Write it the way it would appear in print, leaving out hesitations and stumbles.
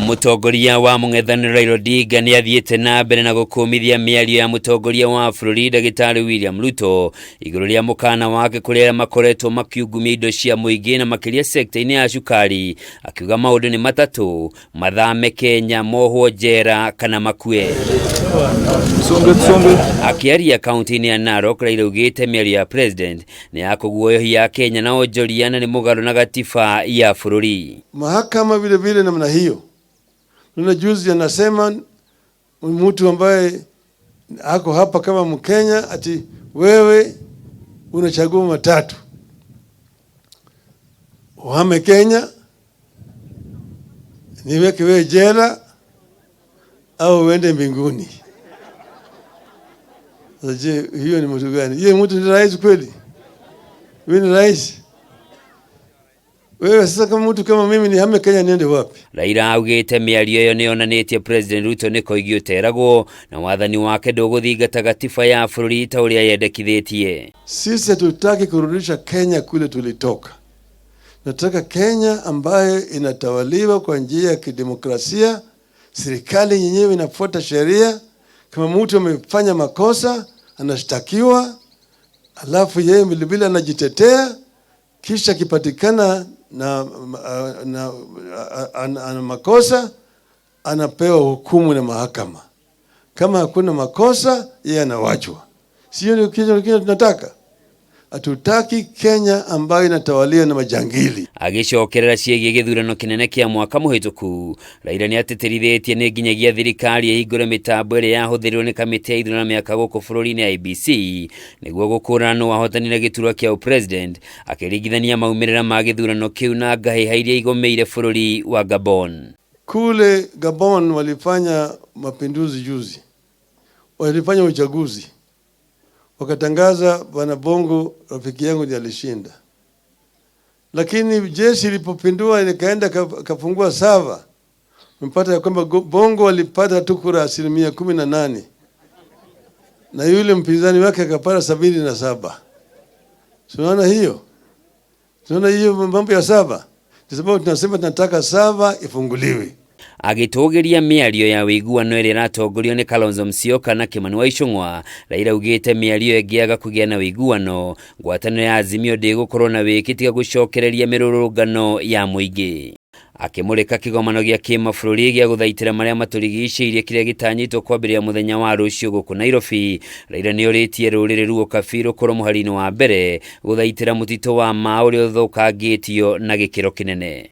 Mutongoria wa MUNGETHANIRO Raila ODINGA ni athiete na mbere na gukumithia miario ya mutongoria wa bũrũri Ndagĩtarĩ William Ruto igũrũ rĩa mũkana wake kũrĩa makoretwo makiungumia indo cia mũingĩ na makĩria sekta-inĩ ya cukari, akiuga maũndũ ni matatu: mathame Kenya, MAUNDU, JELA kana MAKUE. Akiaria kaunti-inĩ ya Narok, Raila augĩte mĩario ya president ni ya kũguoyohia Kenya na onjoria na ni mũgarũ na gatiba ya bũrũri. Mahakama vile vile namna hiyo. Nuna juzi anasema mtu ambaye ako hapa kama Mkenya ati wewe unachagua matatu: uhame Kenya, niweke wewe jela, au uende mbinguni. Je, hiyo ni mtu gani? Yeye mtu ni rais kweli? Wewe ni rais? Wewe sasa kama mtu kama mimi ni hame Kenya niende wapi? Raila augĩte mĩario ĩyo nĩyonanetie President Ruto nĩko igĩũteragwo na wathani wake ndũgũthingata gatiba ya bũrũri ta ũrĩa yendekithĩtie. Sisi hatutaki kurudisha Kenya kule tulitoka. Nataka Kenya ambayo inatawaliwa kwa njia ya kidemokrasia, serikali yenyewe inafuata sheria. Kama mtu amefanya makosa anashtakiwa, alafu yeye vilevile anajitetea, kisha kipatikana na makosa anapewa hukumu na mahakama. Kama hakuna makosa yeye anawachwa. Sio ni kitu tunataka. Hatutaki Kenya ambayo inatawaliwa na majangili. Agicokerera ciĩgiĩ gĩthurano kĩnene kĩa mwaka mũhĩtũku, Raila nĩatĩtĩrithĩtie nĩ nginyagia thirikari ĩhingũre mĩtambo ĩrĩa yahũthĩrirwo nĩ kamĩtĩ ya ithurano mĩaka gũkũ bũrũri-inĩ ya IEBC nĩguo gũkũrana nũ wahotanire gĩturwa kĩa president, akĩringithania maumĩrĩra ma gĩthurano kĩu na ngahĩha iria igũmĩire bũrũri wa Gabon. Kule Gabon walifanya mapinduzi juzi, walifanya uchaguzi, wakatangaza Bwana Bongo rafiki yangu ndiye alishinda. Lakini jeshi lilipopindua likaenda kafungua sava, mpata ya kwamba Bongo alipata tu kura 18% na yule mpinzani wake akapata 77. Tunaona hiyo? Tunaona hiyo mambo ya sava? Kwa sababu tunasema tunataka sava ifunguliwe. Agĩtũgĩria mĩario ya wĩiguano ĩrĩa ĩratongorio nĩ Kalonzo Musyoka na Kimani wa Ichung'wa, Raila augĩte mĩario ĩngĩaga kũgĩa na wĩiguano, ngwatanĩro ya Azimio ndĩgũkorwo na wĩki tiga gũcokereria mĩrũrũngano ya mũingĩ. Akĩmũrĩka kĩgomano gĩa kĩmabũrũri gĩa gũthaitĩra marĩa matũrigicĩirie kĩrĩa gĩtanyĩtwo kwambĩrĩria mũthenya wa rũciũ gũkũ Nairobi, Raila nĩorĩtie rũrĩrĩ ruo kabi rũkorwo mũhari-inĩ wa mbere gũthaitĩra mũtitũ wa Mau ũrĩa ũthũkangĩtio na gĩkĩro kĩnene.